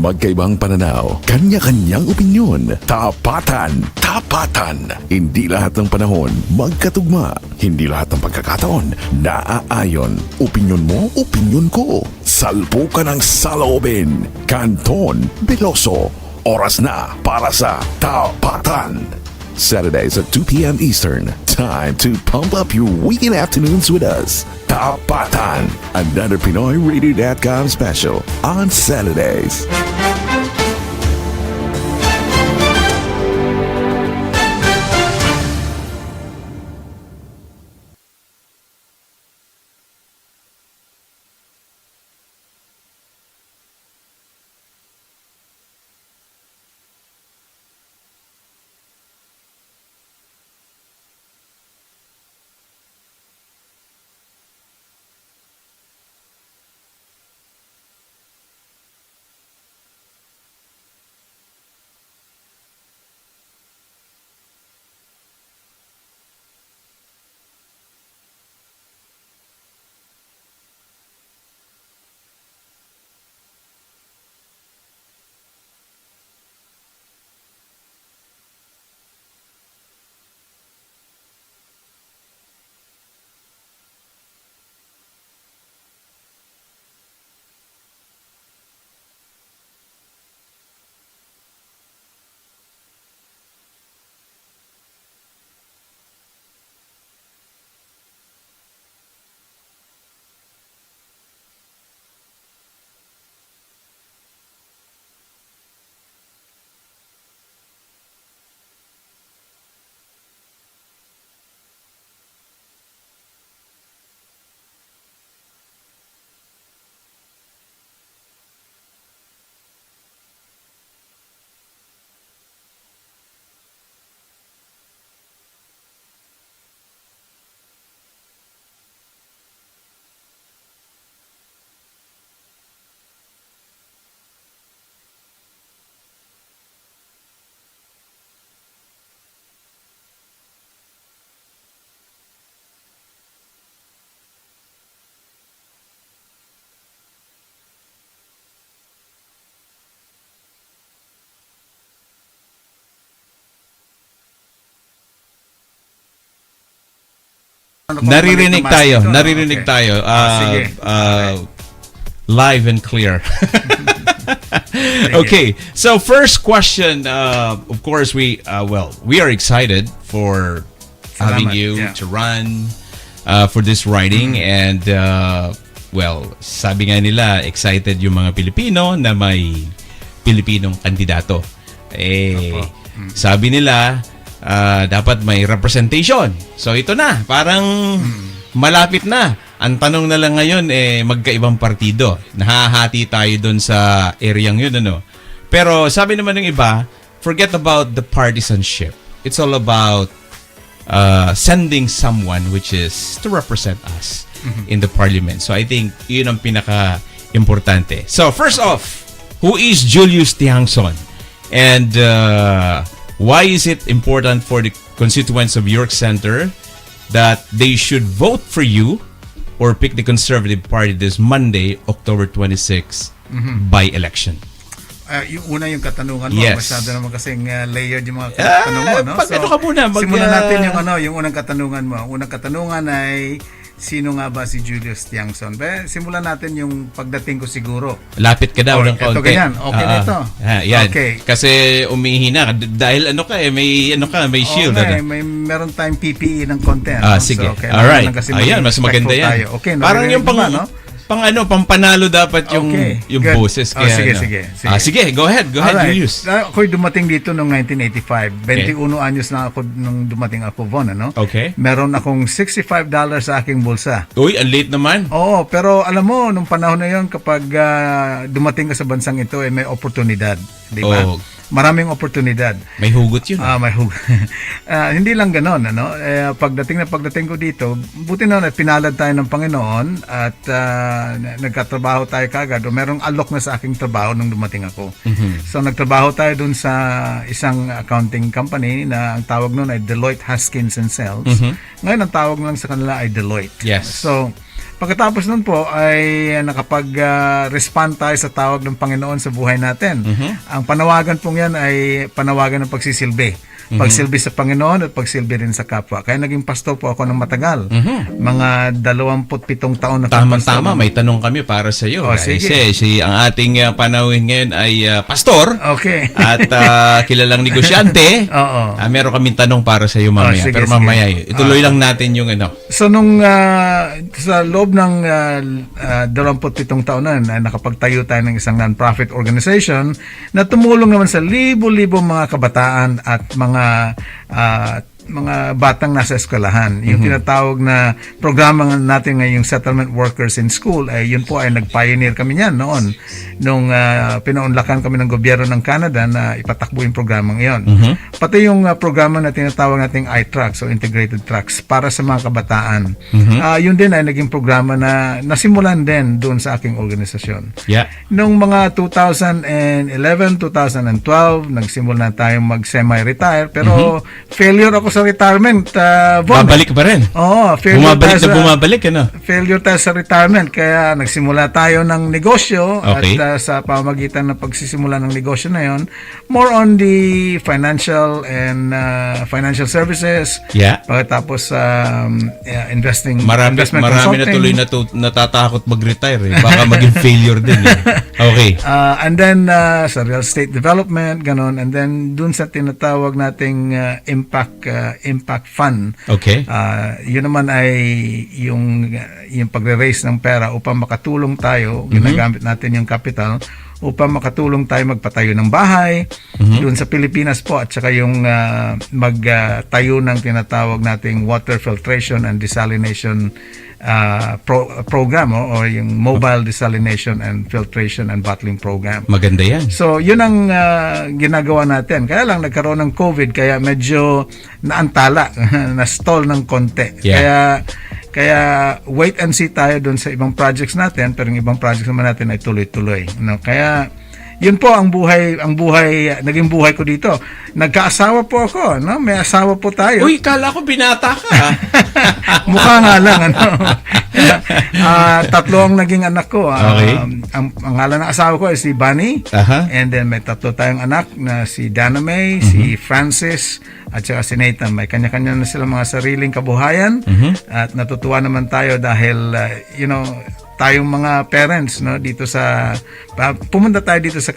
magkaibang pananaw, kanya-kanyang opinyon. Tapatan. Tapatan. Hindi lahat ng panahon magkatugma. Hindi lahat ng pagkakataon naaayon. Opinyon mo, opinyon ko. Salpukan ng saloobin. Kanton Veloso. Oras na para sa Tapatan. Saturdays at 2 p.m. Eastern. Time to pump up your weekend afternoons with us. Tapatan, another PinoyRadio.com special on Saturdays. Naririnig tayo. Naririnig tayo. Sige. Live and clear. Okay. So first question, of course we are excited for having you to run for this riding and sabi nga nila excited yung mga Pilipino na may Pilipinong kandidato. Sabi nila dapat may representation. So ito na, parang malapit na. Ang tanong na lang ngayon magkaibang partido. Nahahati tayo doon sa areang yun, ano. Pero sabi naman ng iba, forget about the partisanship. It's all about sending someone which is to represent us in the parliament. So I think yun ang pinaka-importante. So first off, who is Julius Tiangson? And why is it important for the constituents of York Center that they should vote for you or pick the Conservative Party this Monday, October 26 by election? Yung una yung katanungan mo, Yes. masyado naman kasing layered yung mga katanungan mo, no? Ano ka muna? Simulan natin yung unang katanungan mo. Ang unang katanungan ay sino nga ba si Julius Tiangson? Simulan natin yung pagdating ko siguro. Lapit ka daw ng Ito kaunti. ganyan. Okay na ito. Yan. Okay. Kasi umihina dahil may shield. Meron tayong PPE ng konti. Sige. So, Alright. Kasi Ayan, mas maganda yan. tayo. Okay, parang yung pampanalo dapat yung good. boses. Kaya, sige, go ahead, Julius. Ako'y dumating dito noong 1985. 21 anyos na ako nung dumating ako, Von, ano? Okay. Meron akong $65 sa aking bulsa. Uy, ang late naman. Oo, pero alam mo, nung panahon na yon kapag dumating ka sa bansang ito, may oportunidad. Di ba? Oh. Maraming oportunidad. May hugot yun. May hugot. Hindi lang ganon, ano? Pagdating ko dito, buti na pinalad tayo ng Panginoon at nagkatrabaho tayo kagad o merong alok na sa aking trabaho nung dumating ako. So nagtrabaho tayo dun sa isang accounting company na ang tawag nun ay Deloitte Haskins and Sells. Ngayon ang tawag lang sa kanila ay Deloitte. Yes. So Pagkatapos nun po ay nakapag-respond tayo sa tawag ng Panginoon sa buhay natin. Ang panawagan pong yan ay panawagan ng pagsisilbi. Pagsilbi sa Panginoon at pagsilbi rin sa kapwa. Kaya naging pastor po ako ng matagal. Mga 27 taon na Tama-tama, may tanong kami para sa iyo. Ang ating panawin ngayon ay pastor. Okay. At kilalang negosyante. Oo. Meron kaming tanong para sa iyo mamaya. Sige, Pero mamaya, ituloy lang natin yung ano. So nung sa loob ng 27 taon na nakapagtayo tayo ng isang non-profit organization na tumulong naman sa libo-libo mga kabataan at mga batang nasa eskwelahan. Yung tinatawag na programa natin ngayong Settlement Workers in School, ay yun po ay nag-pioneer kami niyan noon. Nung pinaunlakan kami ng gobyerno ng Canada na ipatakbo yung programang iyon. Pati yung programa na tinatawag nating iTracks o Integrated Tracks para sa mga kabataan. Yun din ay naging programa na nasimulan din doon sa aking organisasyon. Yeah. Nung mga 2011, 2012, nagsimula na tayong mag-semi-retire. Pero failure ako sa retirement. Babalik pa rin. Oo, bumabalik, ano? Failure tayo sa retirement. Kaya nagsimula tayo ng negosyo. Okay. At sa pamagitan ng pagsisimula ng negosyo na yon, more on the financial and financial services. Yeah. Pagkatapos investment Marami consulting. na tuloy natatakot mag-retire. Baka maging failure din. Okay. And then sa real estate development, ganon. And then dun sa tinatawag nating impact fund. Okay. Yun naman ay yung pagre-raise ng pera upang makatulong tayo, ginagamit natin yung capital upang makatulong tayo magpatayo ng bahay doon sa Pilipinas po, at saka yung magtayo ng tinatawag nating water filtration and desalination program o yung mobile desalination and filtration and bottling program. Maganda yan. So, yun ang ginagawa natin. Kaya lang nagkaroon ng COVID, kaya medyo naantala, na-stall ng konti. Yeah. Kaya wait and see tayo doon sa ibang projects natin, pero yung ibang projects naman natin ay tuloy-tuloy. No? Kaya yun po ang naging buhay ko dito. Nagkaasawa po ako, no? May asawa po tayo. Uy, kala ko binata ka. Mukha nga lang, ano. Tatlo ang naging anak ko. Okay. Ang ngalan ng asawa ko ay si Bunny. And then may tatlo tayong anak na si Dana May, si Francis, at saka si Nathan. May kanya-kanya na sila mga sariling kabuhayan. At natutuwa naman tayo dahil, tayong mga parents, no, dito sa pumunta tayo dito sa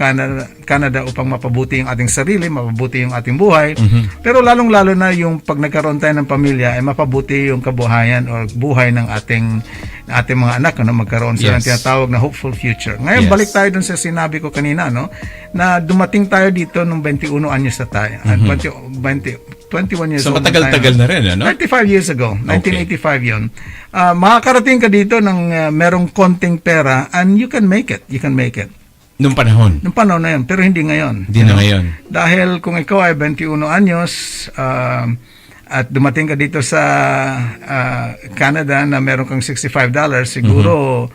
Canada upang mapabuti yung ating sarili, mapabuti yung ating buhay. Pero lalong-lalo na yung pag nagkaroon tayo ng pamilya ay mapabuti yung kabuhayan o buhay ng ating mga anak, no, magkaroon sila ng tinatawag na hopeful future. Ngayon balik tayo dun sa sinabi ko kanina, no, na dumating tayo dito nung 21 anyos na tayo. 21 years so, old. So matagal-tagal na rin, ano? 25 years ago. 1985 yun. Makakarating ka dito ng merong konting pera and you can make it. You can make it. Nung panahon? Nung panahon na yun. Pero hindi ngayon. Hindi na ngayon. Dahil kung ikaw ay 21 anyos at dumating ka dito sa Canada na meron kang $65, siguro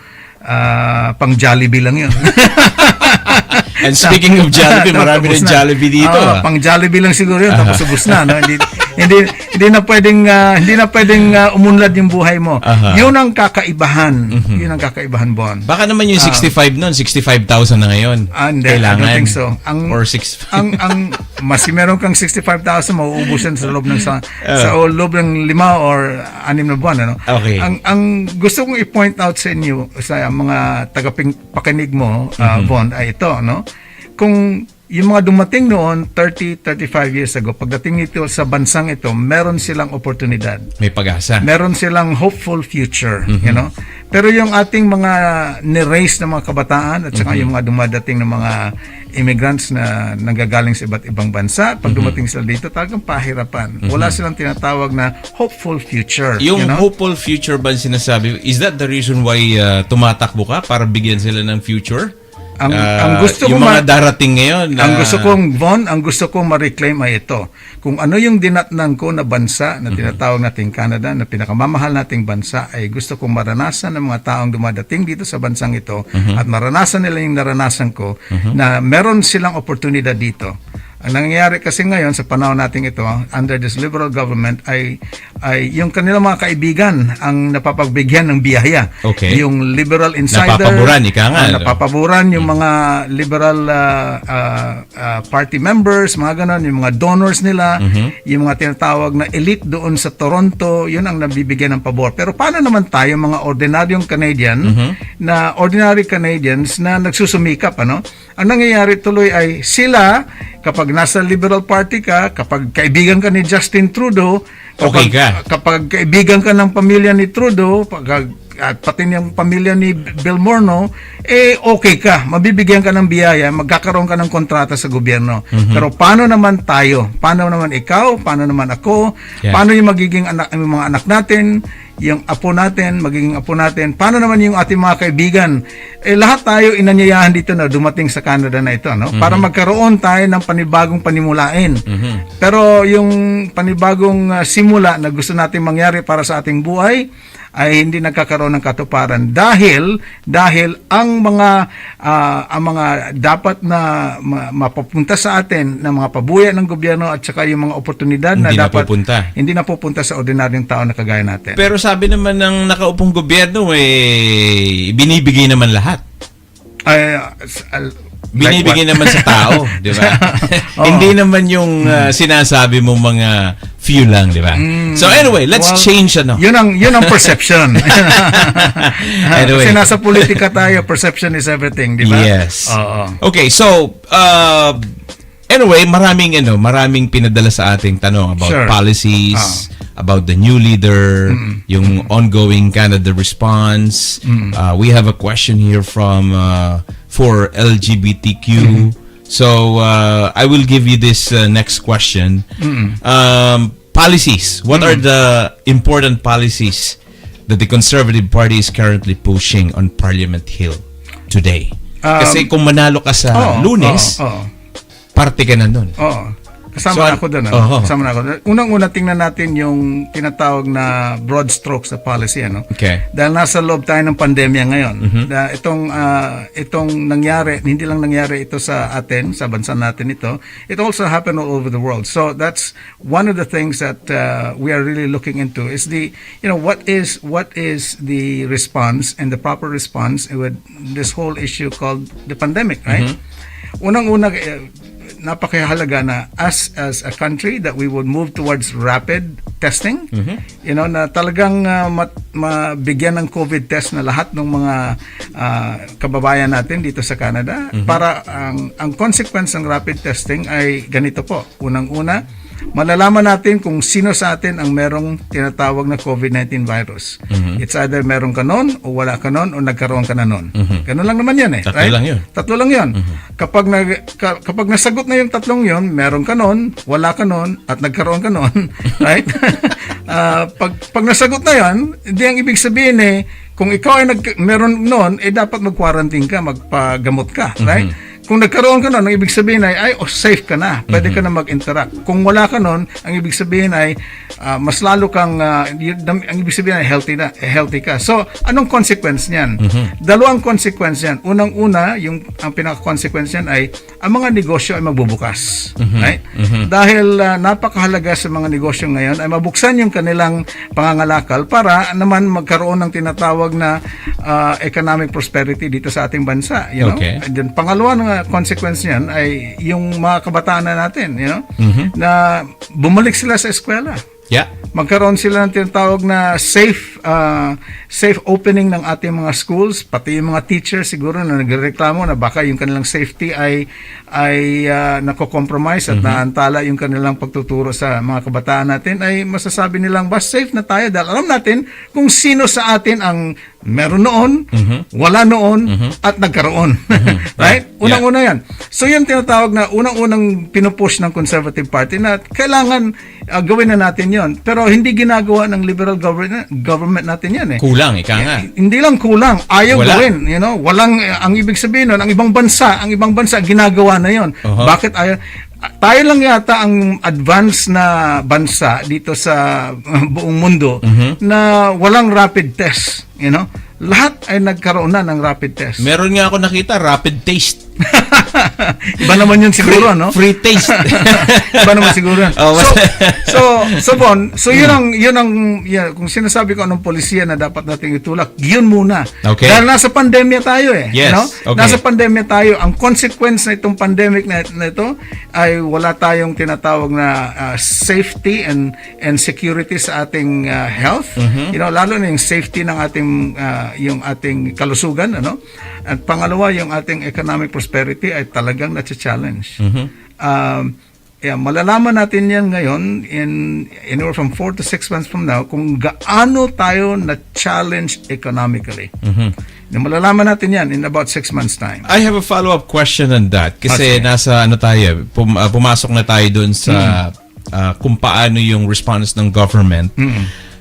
pang Jollibee lang yun. And speaking of Jollibee, marami rin Jollibee dito. Pang Jollibee lang siguro yun, tapos ubos na, no? Hindi na pwedeng umunlad yung buhay mo. Yun ang kakaibahan. Yun ang kakaibahan, Bon. Baka naman yung 65 noon, 65,000 na ngayon. Hindi, kailangan. I don't think so. Mas meron kang 65,000, mauubusan sa loob ng sa loob ng 5 or 6 na buwan, ano? Okay. Ang gusto kong i-point out sa inyo, sa mga tagapakinig mo, Bon, ay ito, no? Kung yung mga dumating noon 35 years ago, pagdating nito sa bansang ito, meron silang oportunidad. May pag-asa. Meron silang hopeful future, you know. Pero yung ating mga ni-raise na mga kabataan at saka yung mga dumadating na mga immigrants na nanggagaling sa iba't ibang bansa, pag dumating sila dito, talagang pahirapan. Wala silang tinatawag na hopeful future. Yung hopeful future ba sinasabi, is that the reason why tumatakbo ka para bigyan sila ng future? Ang gusto ko yung mga darating ngayon ang gusto kong ma-reclaim ay ito. Kung ano yung dinatnan ko na bansa na tinatawag nating Canada, na pinakamamahal nating bansa, ay gusto kong maranasan ng mga taong dumadating dito sa bansang ito at maranasan nila yung naranasan ko na meron silang oportunidad dito. Ang nangyayari kasi ngayon sa panahon natin ito, under this liberal government, ay yung kanilang mga kaibigan ang napapagbigyan ng biyaya. Okay. Yung liberal insider. Napapaboran, ika nga. Napapaboran yung mga liberal party members, mga ganon, yung mga donors nila, yung mga tinatawag na elite doon sa Toronto, yun ang nabibigyan ng pabor. Pero paano naman tayo, mga ordinaryong Canadian, na ordinary Canadians na nagsusumikap, ano? Ang nangyayari tuloy ay sila, kapag nasa Liberal Party ka, kapag kaibigan ka ni Justin Trudeau, kapag kaibigan ka ng pamilya ni Trudeau, at pati yung pamilya ni Bill Morneau, okay ka, mabibigyan ka ng biyaya, magkakaroon ka ng kontrata sa gobyerno. Pero paano naman tayo? Paano naman ikaw? Paano naman ako? Paano yung magiging yung mga anak natin? Yung apo natin, magiging apo natin? Paano naman yung ating mga kaibigan? Lahat tayo inanyayahan dito na dumating sa Canada na ito, no? Para magkaroon tayo ng panibagong panimulain. Pero yung panibagong simula na gusto nating mangyari para sa ating buhay, ay hindi nagkakaroon ng katuparan dahil ang mga dapat na mapupunta sa atin na mga pabuya ng gobyerno at saka yung mga oportunidad na dapat hindi napupunta sa ordinaryong tao na kagaya natin. Pero sabi naman ng nakaupong gobyerno, binibigay naman lahat. Binibigay naman sa tao, di ba? Hindi naman yung sinasabi mo mga few lang, di ba? So anyway, let's change ano. Yun ang perception. Anyway. Kasi nasa politika tayo, perception is everything, di ba? Yes. Okay, so anyway, maraming pinadala sa ating tanong about policies, about the new leader, yung ongoing Canada response. We have a question here from for LGBTQ. So I will give you this next question. Policies. What are the important policies that the Conservative Party is currently pushing on Parliament Hill today? Kasi kung manalo ka sa Lunes, parte ka na doon. Kasama na ako doon. Kasama na ako doon. Unang-una, tingnan natin yung tinatawag na broad strokes na policy. Okay. Dahil nasa loob tayo ng pandemya ngayon. Itong nangyari, hindi lang nangyari ito sa atin, sa bansa natin ito, it also happened all over the world. So that's one of the things that we are really looking into is what is the response and the proper response with this whole issue called the pandemic, right? Unang-una, napakahalaga na as a country that we would move towards rapid testing, na talagang mabigyan ng COVID test na lahat ng mga kababayan natin dito sa Canada para ang consequence ng rapid testing ay ganito po. Unang-una, malalaman natin kung sino sa atin ang merong tinatawag na COVID-19 virus. It's either meron ka nun o wala ka nun o nagkaroon ka na nun. Ganun lang naman yan Tatlo right? lang yun. Tatlo lang yun. Kapag nasagot na yung tatlong yun, meron ka nun, wala ka nun, at nagkaroon ka nun, right? Pag nasagot na yun, hindi ang ibig sabihin kung ikaw ay meron nun, dapat mag-quarantine ka, magpagamot ka, right? Kung nagkaroon ka nun, ang ibig sabihin ay safe ka na. Pwede ka na mag-interact. Kung wala ka nun, ang ibig sabihin ay mas lalo kang, ang ibig sabihin ay healthy ka. So, anong consequence niyan? Dalawang consequence niyan. Unang-una, ang pinaka-consequence niyan ay ang mga negosyo ay magbubukas. Right? Dahil napakahalaga sa mga negosyo ngayon ay mabuksan yung kanilang pangangalakal para naman magkaroon ng tinatawag na economic prosperity dito sa ating bansa. Okay. And then, pangalawa na consequence niyan ay yung mga kabataan na natin, na bumalik sila sa eskwela. Yeah. Magkaroon sila ng tinatawag na safe opening ng ating mga schools, pati yung mga teachers siguro na nagrereklamo na baka yung kanilang safety ay nako-compromise at naantala yung kanilang pagtuturo sa mga kabataan natin, ay masasabi nilang safe na tayo dahil alam natin kung sino sa atin ang meron noon, wala noon, at nagkaroon. Right? Unang-una yan. So yung tinatawag na unang-unang pinupush ng Conservative Party na kailangan gawin na natin yon. Pero hindi ginagawa ng liberal government natin yan Kulang, ika nga. Hindi lang kulang, ayaw gawin. Walang, ang ibig sabihin nun, ang ibang bansa ginagawa na yon. Bakit ayaw? Tayo lang yata ang advanced na bansa dito sa buong mundo na walang rapid test, Lahat ay nagkaroon na ng rapid test. Meron nga ako nakita, rapid taste. Iba naman yun siguro, no? Free taste. Iba naman siguro. Oh, Bon, yun ang kung sinasabi ko anong polisiya na dapat nating itulak, yun muna. Okay. Dahil nasa pandemya tayo Yes, no? okay. Nasa pandemya tayo. Ang consequence na itong pandemic na ito ay wala tayong tinatawag na safety and security sa ating health. Lalo na yung safety ng ating yung ating kalusugan, ano? At pangalawa, yung ating economic prosperity ay talagang na-challenge. Malalaman natin yan ngayon anywhere from 4 to 6 months from now kung gaano tayo na-challenge economically. Malalaman natin yan in about 6 months time. I have a follow-up question on that. Kasi nasa tayo, pumasok na tayo dun sa kung paano yung response ng government.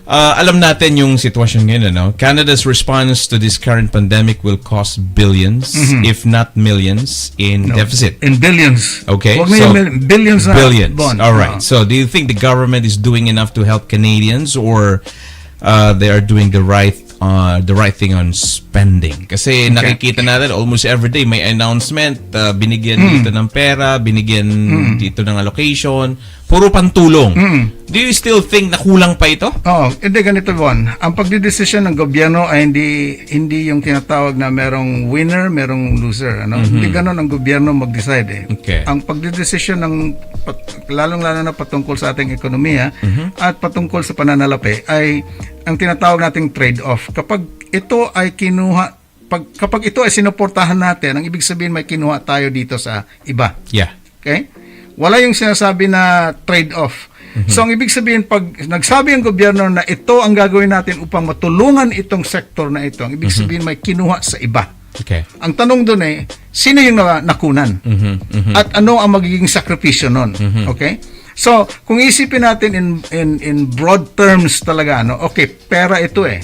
Alam natin yung sitwasyon ngayon, no? Canada's response to this current pandemic will cost billions, if not millions, in deficit. In billions. Okay, Huwag na so yung billions na. billions. Bond. All right. So, do you think the government is doing enough to help Canadians, or they are doing the right thing on spending? Kasi nakikita natin almost every day may announcement, binigyan dito ng pera, binigyan dito ng allocation, puro pantulong. Do you still think na kulang pa ito? Hindi ganito, Bon. Ang pagdidesisyon ng gobyerno ay hindi yung tinatawag na merong winner, merong loser. Ano? Hindi ganon ang gobyerno mag-decide. Okay. Ang pagdidesisyon ng lalong-lalo na patungkol sa ating ekonomiya at patungkol sa pananalapi ay ang tinatawag nating trade-off. Kapag ito ay kapag ito ay sinuportahan natin, ang ibig sabihin may kinuha tayo dito sa iba. Yeah. Okay? Wala yung sinasabi na trade-off. So, ang ibig sabihin, pag nagsabi ang gobyerno na ito ang gagawin natin upang matulungan itong sektor na ito, ang ibig sabihin may kinuha sa iba. Okay. Ang tanong doon ay, sino yung nakunan? At ano ang magiging sakripisyo nun? Okay? So, kung isipin natin in broad terms talaga, no? Okay, pera ito eh.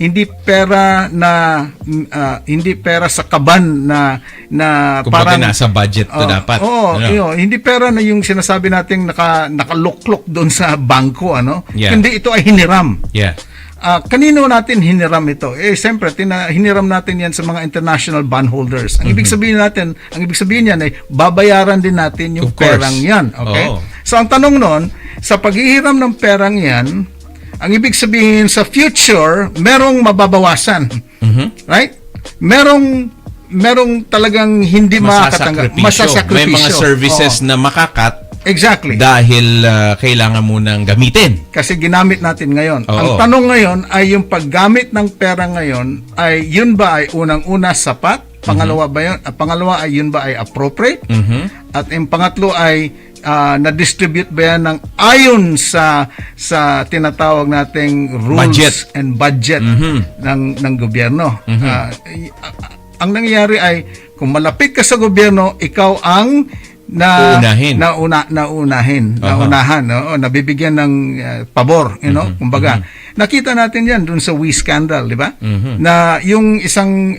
Hindi pera sa kaban na Kumbaga nasa budget na dapat. Hindi pera na yung sinasabi nating nakaluklok doon sa bangko, ano? Yeah. Hindi, ito ay hiniram. Yeah. Kanino natin hiniram ito? Siyempre, hiniram natin yan sa mga international bondholders. Ang ibig sabihin yan ay babayaran din natin yung perang yan. Okay? So, ang tanong nun, sa paghihiram ng perang yan, ang ibig sabihin sa future, merong mababawasan. Right? Merong talagang hindi makakatanggap. Masasakripisyo. May mga services na makakat. Exactly. Dahil kailangan mo nang gamitin. Kasi ginamit natin ngayon. Oo. Ang tanong ngayon ay yung paggamit ng pera ngayon ay yun ba ay unang-una sapat? Pangalawa ba yun? Pangalawa ay yun ba ay appropriate? At yung pangatlo ay na-distribute ba yan ng ayon sa tinatawag nating rules and budget ng gobyerno. Ang nangyayari ay kung malapit ka sa gobyerno, ikaw ang naunahan, nabibigyan ng pabor, kumbaga. Nakita natin 'yan dun sa We scandal, di ba? Na yung isang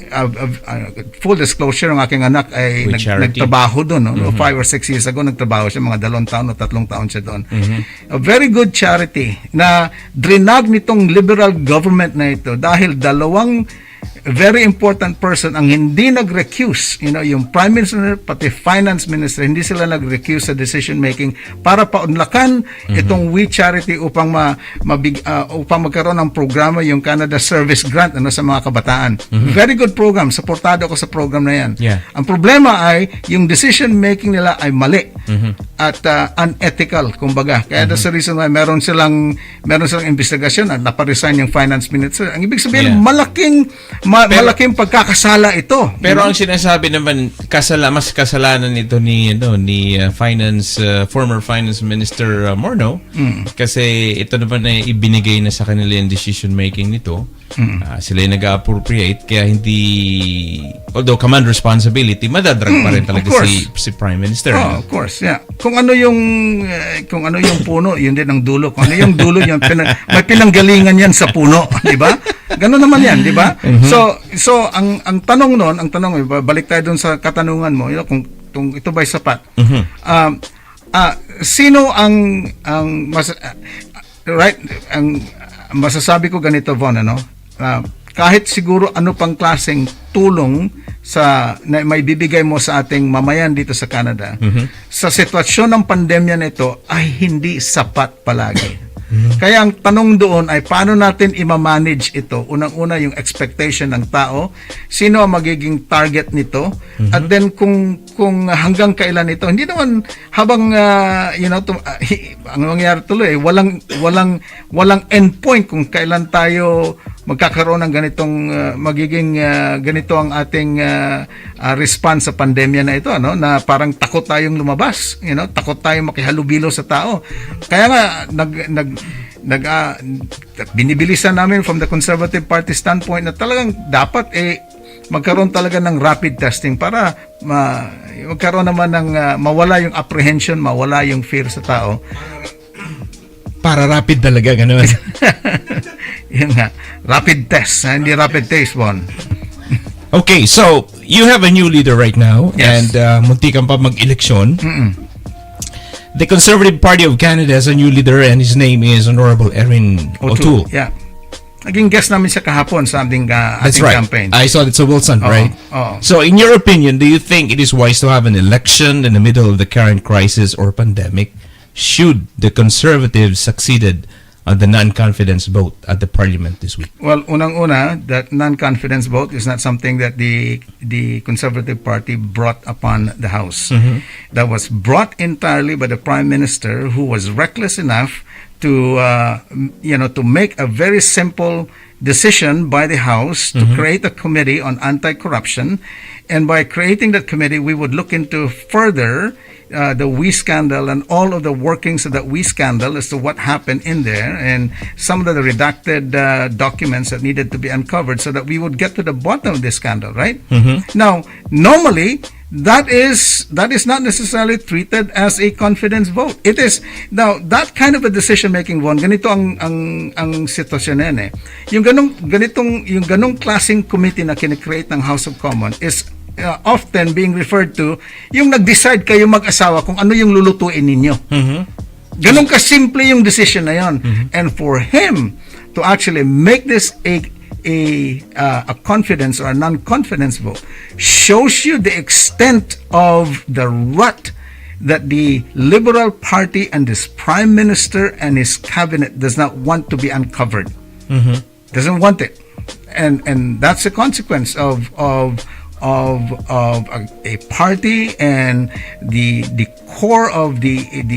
full disclosure ng aking anak ay nagtrabaho doon, 5 or 6 years ago nagtrabaho siya, mga 2 taon o 3 taon siya doon. A very good charity na drinag nitong liberal government na ito dahil dalawang very important person ang hindi nag-recuse, yung Prime Minister pati Finance Minister, hindi sila nag-recuse sa decision making para paunlakan itong We Charity upang upang magkaroon ng programa, yung Canada Service Grant sa mga kabataan. Very good program, supportado ako sa program na yan. Yeah. Ang problema ay yung decision making nila ay mali at unethical, kumbaga. Kaya that's the reason why meron silang investigasyon at naparesign yung Finance Minister. Ang ibig sabihin, malaking pagkakasala ito. Pero ang sinasabi naman, mas kasalanan ito ni former Finance Minister Morneau, kasi ito naman ay ibinigay na sa kanila yung decision making nito. Sila yung nag-appropriate, kaya hindi, although command responsibility, madadrag pa rin talaga si Prime Minister. Of course, yeah. Kung ano yung puno, yun din ang dulo. Kung ano yung dulo, may pinanggalingan yan sa puno, di ba? Gano'n naman yan, di ba? So ang tanong noon, balik tayo dun sa katanungan mo, kung ito ba'y sapat. Sino ang masasabi ko ganito, Von, kahit siguro ano pang klaseng tulong na may bibigay mo sa ating mamayan dito sa Canada, sa sitwasyon ng pandemya na ito ay hindi sapat palagi. Kaya ang tanong doon ay paano natin i-manage ito? Unang-una yung expectation ng tao, sino ang magiging target nito, at then kung hanggang kailan ito. Hindi naman habang ang mangyayari tuloy walang endpoint kung kailan tayo magkakaroon ng ganitong magiging ganito ang ating response sa pandemya na ito, na parang takot tayong lumabas, takot tayong makihalubilo sa tao. Kaya nga binibilisan namin from the Conservative Party standpoint na talagang dapat magkaroon talaga ng rapid testing para magkaroon naman ng mawala yung apprehension, mawala yung fear sa tao. Para rapid talaga, gano'n. Yun nga, rapid test, hindi rapid taste, Bon. Okay, so you have a new leader right now, Yes. and munti kang pa mag-eleksyon. The Conservative Party of Canada has a new leader, and his name is Honorable Erin O'Toole. Yeah. Naging guest namin siya kahapon sa ating That's ating right. campaign. I saw that sa Wilson, right? Oo. So, in your opinion, do you think it is wise to have an election in the middle of the current crisis or pandemic? Should the Conservatives succeeded on the non-confidence vote at the Parliament this week? Well, unang-una, that non-confidence vote is not something that the Conservative Party brought upon the House. That was brought entirely by the Prime Minister, who was reckless enough to to make a very simple decision by the House to create a committee on anti-corruption, and by creating that committee, we would look into further the WE scandal and all of the workings of that WE scandal as to what happened in there and some of the redacted documents that needed to be uncovered so that we would get to the bottom of this scandal, right? Now, normally, that is not necessarily treated as a confidence vote. It is now that kind of a decision making one. Ganito ang sitwasyon na yan eh. Yung ganong klaseng committee na kinecreate ng House of Commons is often being referred to yung nag-decide kayo mag-asawa kung ano yung lulutuin ninyo. Ganon kasimple yung decision na yon. And for him to actually make this a confidence or a non-confidence vote shows you the extent of the rut that the Liberal Party and this Prime Minister and his cabinet does not want to be uncovered. Doesn't want it, and that's the consequence of a party and the core of the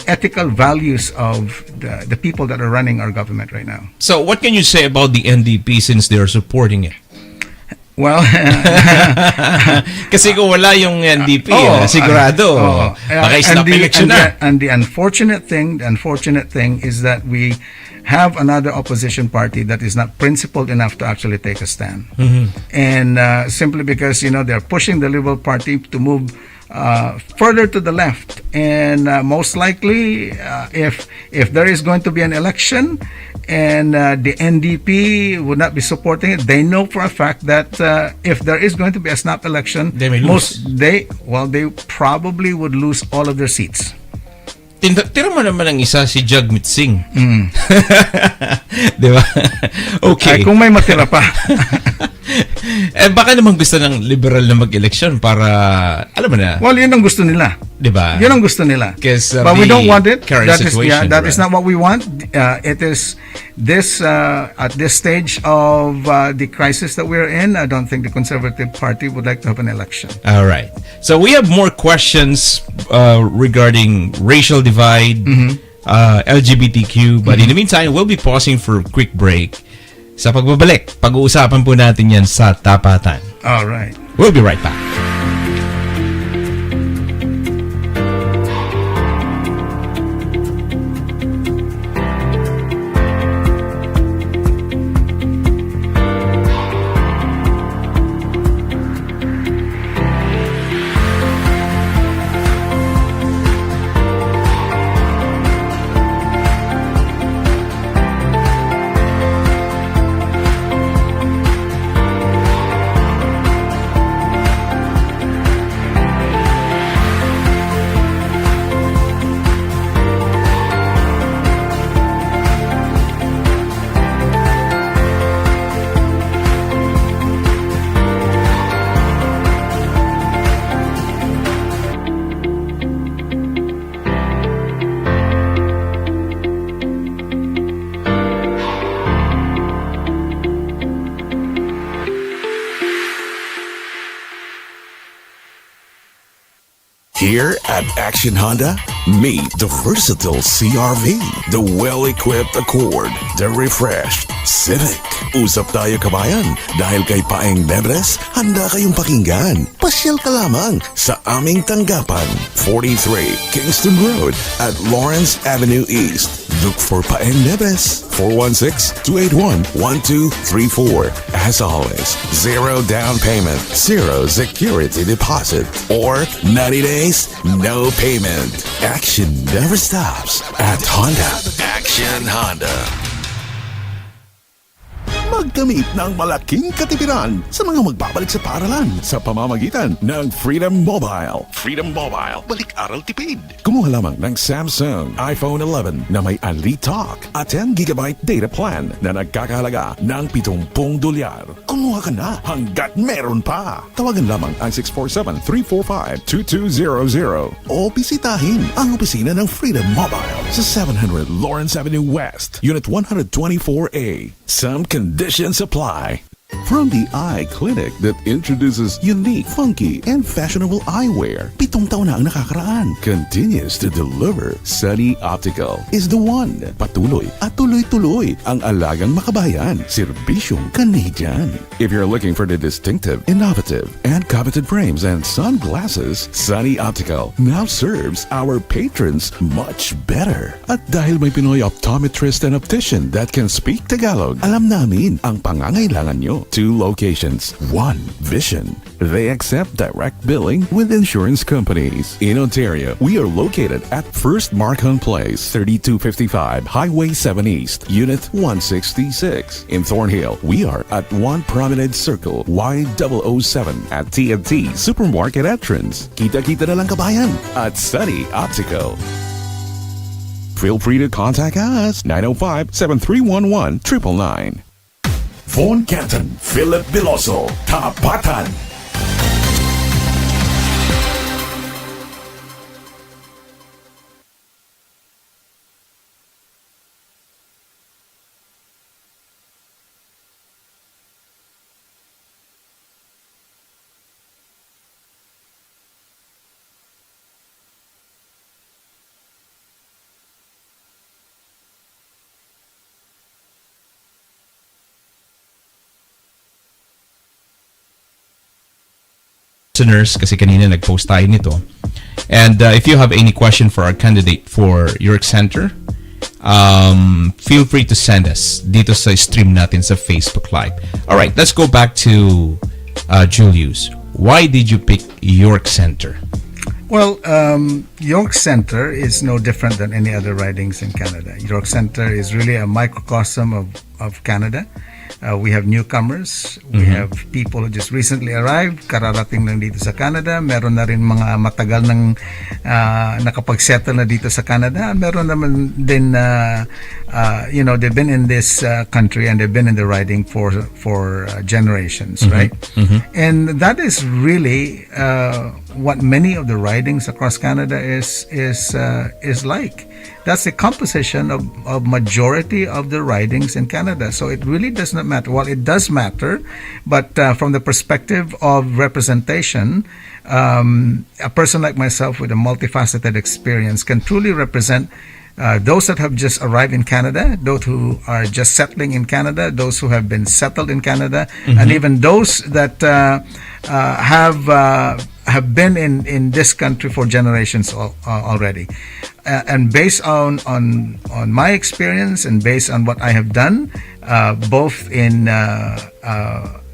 ethical values of the people that are running our government right now. So, what can you say about the NDP since they are supporting it? Well, kasi kung wala yung NDP, sigurado, baka election na. And the unfortunate thing is that we have another opposition party that is not principled enough to actually take a stand. And simply because, they're pushing the Liberal Party to move further to the left, and most likely if there is going to be an election and the NDP would not be supporting it, they know for a fact that if there is going to be a snap election, they may lose. They probably would lose all of their seats. Tira mo naman ang isa, si Jagmeet Singh. Di ba? Okay. Ay, kung may matira pa. Baka naman gusto ng liberal na mag-eleksyon para, alam mo na. Well, yun ang gusto nila. Di ba? Yun ang gusto nila. But we don't want it. That is not what we want. It is this at this stage of the crisis that we're in. I don't think the Conservative Party would like to have an election. All right. So we have more questions regarding racial divide, LGBTQ. But in the meantime, we'll be pausing for a quick break. Sa pagbabalik, pag-uusapan po natin yan sa Tapatan. All right. We'll be right back. Here at Action Honda, meet the versatile CRV, the well-equipped Accord, the refreshed Civic. Usap tayo kabayan, dahil kay Paeng Nebres, handa kayong pakinggan. Pasyal ka lamang sa aming tanggapan, 43 Kingston Road at Lawrence Avenue East. Look for Paeng Nebres, 416-281-1234. As always, zero down payment, zero security deposit, or 90 days, no payment. Action never stops at Honda. Action Honda. Magkamit ng malaking katipiran sa mga magbabalik sa paaralan sa pamamagitan ng Freedom Mobile. Freedom Mobile, balik-aral tipid. Kumuha lamang ng Samsung iPhone 11 na may Unli Talk at 10GB data plan na nagkakahalaga ng $70. Kumuha ka na hanggat meron pa. Tawagan lamang ang 647-345-2200 o bisitahin ang opisina ng Freedom Mobile sa 700 Lawrence Avenue West, Unit 124A. Some conditions apply. From the eye clinic that introduces unique, funky, and fashionable eyewear, 7 taon na ang nakakaraan, continues to deliver. Sunny Optical is the one. Patuloy at tuloy-tuloy ang alagang makabayan, serbisyong Canadian. If you're looking for the distinctive, innovative, and coveted frames and sunglasses, Sunny Optical now serves our patrons much better. At dahil may Pinoy optometrist and optician that can speak Tagalog, alam namin ang pangangailangan nyo. 2 locations, 1 vision. They accept direct billing with insurance companies. In Ontario, we are located at First Markham Place, 3255 Highway 7 East, Unit 166. In Thornhill, we are at 1 Promenade Circle, Y007 at TNT Supermarket entrance. Kita-kita na lang kabayan at Sunny Optical. Feel free to contact us, 905-7311-999. Von Canton, Philip Biloso, Tapatan. Listeners, kasi kanina nag-post tayo nito. And if you have any question for our candidate for York Center, feel free to send us dito sa stream natin sa Facebook Live. Alright, let's go back to Julius. Why did you pick York Center? Well, York Center is no different than any other ridings in Canada. York Center is really a microcosm of Canada. We have newcomers. We have people who just recently arrived, kararating lang dito sa Canada. Meron na rin mga matagal nang nakapag-settle na dito sa Canada. Meron naman din, they've been in this country and they've been in the riding for generations, right? And that is really what many of the ridings across Canada is like. That's the composition of majority of the ridings in Canada. So it really does not matter. Well, it does matter, but from the perspective of representation, a person like myself with a multifaceted experience can truly represent those that have just arrived in Canada, those who are just settling in Canada, those who have been settled in Canada, and even those that have been in this country for generations already. And based on my experience and based on what I have done, both in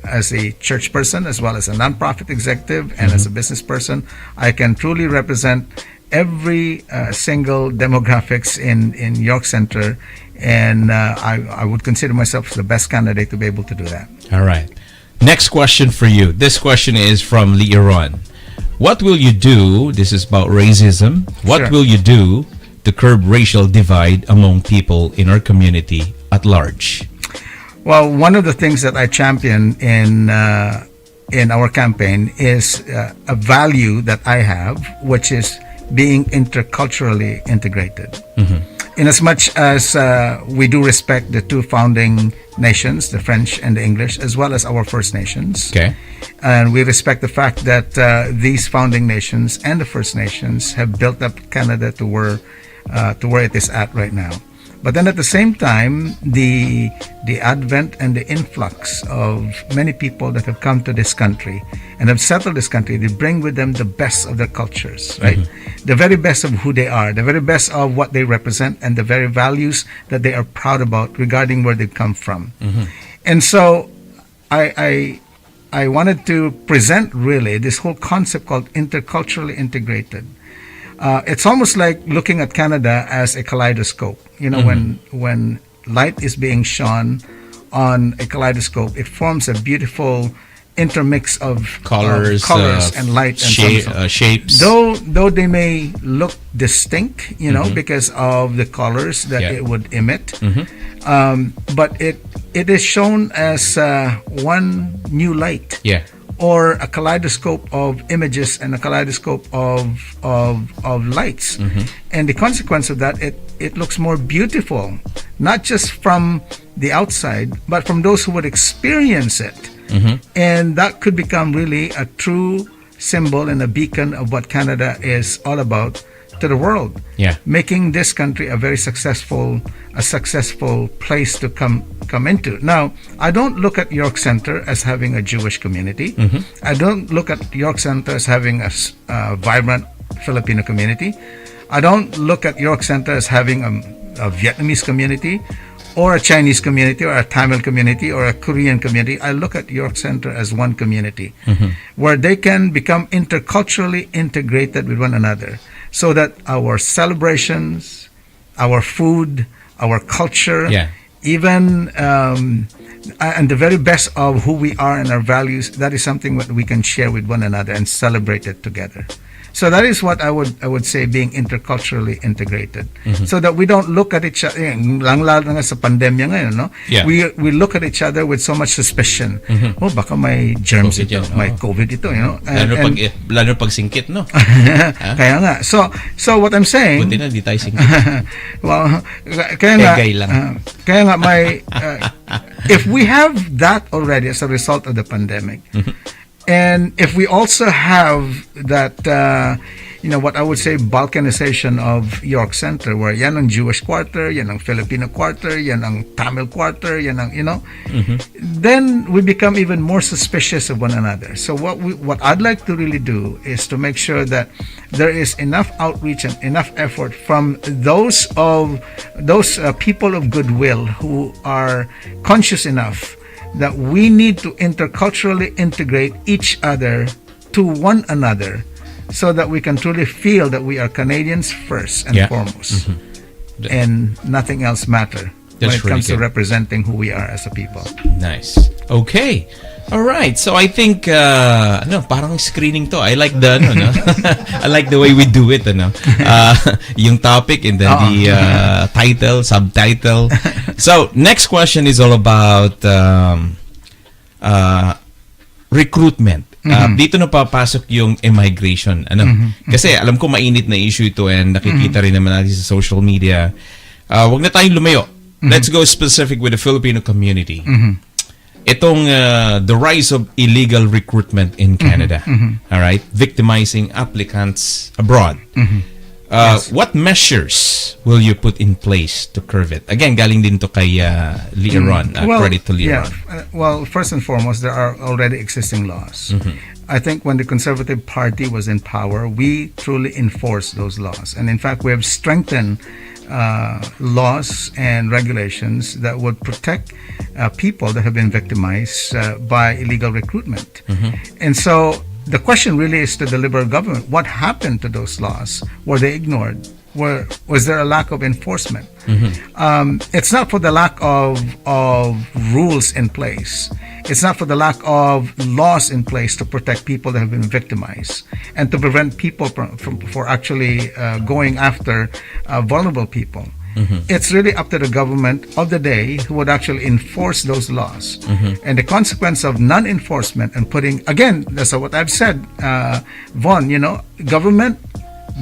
as a church person as well as a nonprofit executive and as a business person, I can truly represent every single demographics in York Center, and I would consider myself the best candidate to be able to do that. All right. Next question for you. This question is from Leon. What will you do? This is about racism. What Sure. will you do to curb racial divide among people in our community at large? Well, one of the things that I champion in our campaign is a value that I have, which is being interculturally integrated. in as much as we do respect the two founding nations, the French and the English, as well as our First Nations. Okay. And we respect the fact that these founding nations and the First Nations have built up Canada to where it is at right now. But then at the same time, the advent and the influx of many people that have come to this country and have settled this country, they bring with them the best of their cultures, right? The very best of who they are, the very best of what they represent, and the very values that they are proud about regarding where they come from. And so I wanted to present really this whole concept called interculturally integrated. It's almost like looking at Canada as a kaleidoscope. You know, when light is being shone on a kaleidoscope, it forms a beautiful intermix of Colors, and light and shapes. Though they may look distinct, you know, because of the colors that it would emit, but it is shown as one new light. Yeah. Or a kaleidoscope of images and a kaleidoscope of lights. And the consequence of that, it looks more beautiful, not just from the outside, but from those who would experience it. And that could become really a true symbol and a beacon of what Canada is all about to the world. Yeah. Making this country a very successful place to come into. Now, I don't look at York Center as having a Jewish community. I don't look at York Center as having a vibrant Filipino community. I don't look at York Center as having a Vietnamese community or a Chinese community or a Tamil community or a Korean community. I look at York Center as one community where they can become interculturally integrated with one another, so that our celebrations, our food, our culture, even and the very best of who we are and our values, that is something that we can share with one another and celebrate it together. So that is what I would say, being interculturally integrated, so that we don't look at each other. Lalo na sa pandemya ngayon, no? Yeah. We look at each other with so much suspicion. Oh, baka may germs COVID ito, yan, may COVID ito, you know. Lalo pag singkit, no? Kaya nga. So what I'm saying. Buti na di tayo singkit. Well, kaya nga. Egay lang. Kaya nga may. If we have that already as a result of the pandemic. And if we also have that, what I would say, balkanization of York Center, where yan ang Jewish quarter, yan ang Filipino quarter, yan ang Tamil quarter, yan ang, then we become even more suspicious of one another. So what I'd like to really do is to make sure that there is enough outreach and enough effort from those people of goodwill who are conscious enough that we need to interculturally integrate each other to one another, so that we can truly feel that we are Canadians first and foremost, and nothing else matter when it comes to representing who we are as a people. Nice. Okay. All right. So I think parang screening to. I like the I like the way we do it, yung topic and then the title, subtitle. So next question is all about recruitment. Dito na papasok yung immigration. Kasi alam ko mainit na issue ito and nakikita rin naman natin sa social media. Wag na tayong lumayo. Let's go specific with the Filipino community. Itong the rise of illegal recruitment in Canada. All right? Victimizing applicants abroad. Yes. What measures will you put in place to curb it? Again, galing din to kay Leon. Credit to Leon. Well, first and foremost, there are already existing laws. I think when the Conservative Party was in power, we truly enforced those laws. And in fact, we have strengthened laws and regulations that would protect people that have been victimized by illegal recruitment. And so the question really is to the Liberal government, what happened to those laws? Were they ignored? Was there a lack of enforcement? It's not for the lack of rules in place. It's not for the lack of laws in place to protect people that have been victimized and to prevent people from actually going after vulnerable people. It's really up to the government of the day who would actually enforce those laws. And the consequence of non-enforcement and putting, again, that's what I've said, Vaughn, government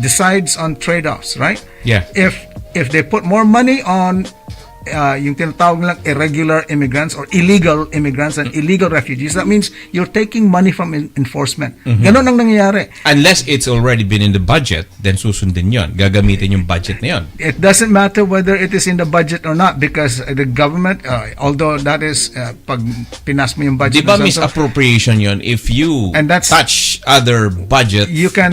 decides on trade-offs, right? Yeah. If if they put more money on yung tinatawag nilang irregular immigrants or illegal immigrants and illegal refugees, that means you're taking money from enforcement. Ganon ang nangyayari. Unless it's already been in the budget, then susundin yon. Gagamitin yung budget na yon. It doesn't matter whether it is in the budget or not because the government, although that is, pag pinas mo yung budget, Diba misappropriation yon? If you And that's- touch other budget, you can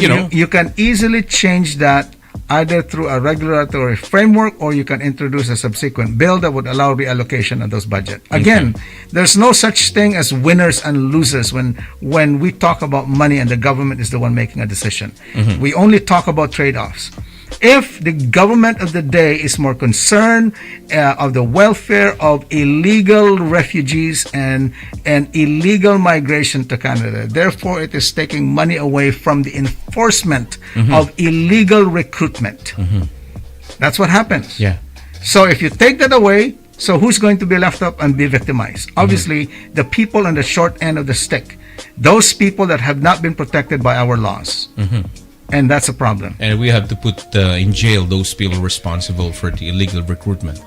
easily change that either through a regulatory framework or you can introduce a subsequent bill that would allow reallocation of those budget. Again, there's no such thing as winners and losers when we talk about money and the government is the one making a decision. We only talk about trade-offs. If the government of the day is more concerned of the welfare of illegal refugees and illegal migration to Canada, therefore it is taking money away from the enforcement of illegal recruitment. That's what happens. Yeah. So if you take that away, so who's going to be left up and be victimized? Obviously, the people on the short end of the stick, those people that have not been protected by our laws. And that's a problem. And we have to put in jail those people responsible for the illegal recruitment.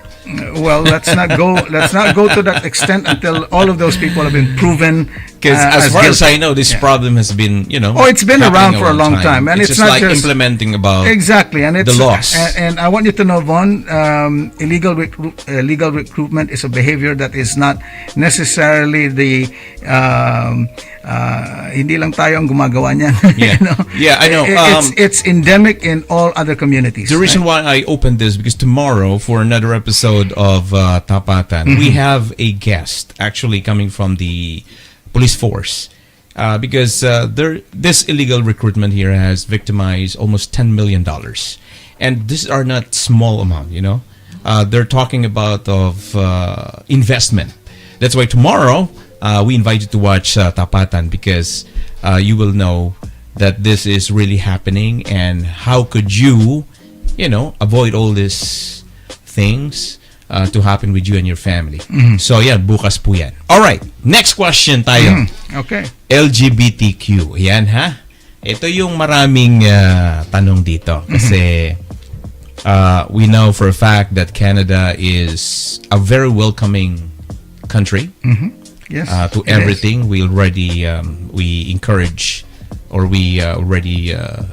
Well, let's not go to that extent until all of those people have been proven. Because as far as guilty. I know, this problem has been, it's been happening around for a long time, and it's just not like just implementing about exactly, and it's the laws. And I want you to know, Von, illegal recruitment is a behavior that is not necessarily the hindi lang tayo ang gumagawa niyan. Yeah. Yeah, I know. It's endemic in all other communities. The reason why I opened this because tomorrow for another episode of Tapatan, we have a guest actually coming from the police force because this illegal recruitment here has victimized almost $10 million, and these are not small amount. They're talking about of investment. That's why tomorrow we invite you to watch Tapatan because you will know that this is really happening and how could you avoid all these things to happen with you and your family. So yan, bukas po yan. Alright, next question tayo. Okay. LGBTQ. Yan ha? Ito yung maraming tanong dito. Kasi we know for a fact that Canada is a very welcoming country. Yes. To it everything. We already we encourage or we already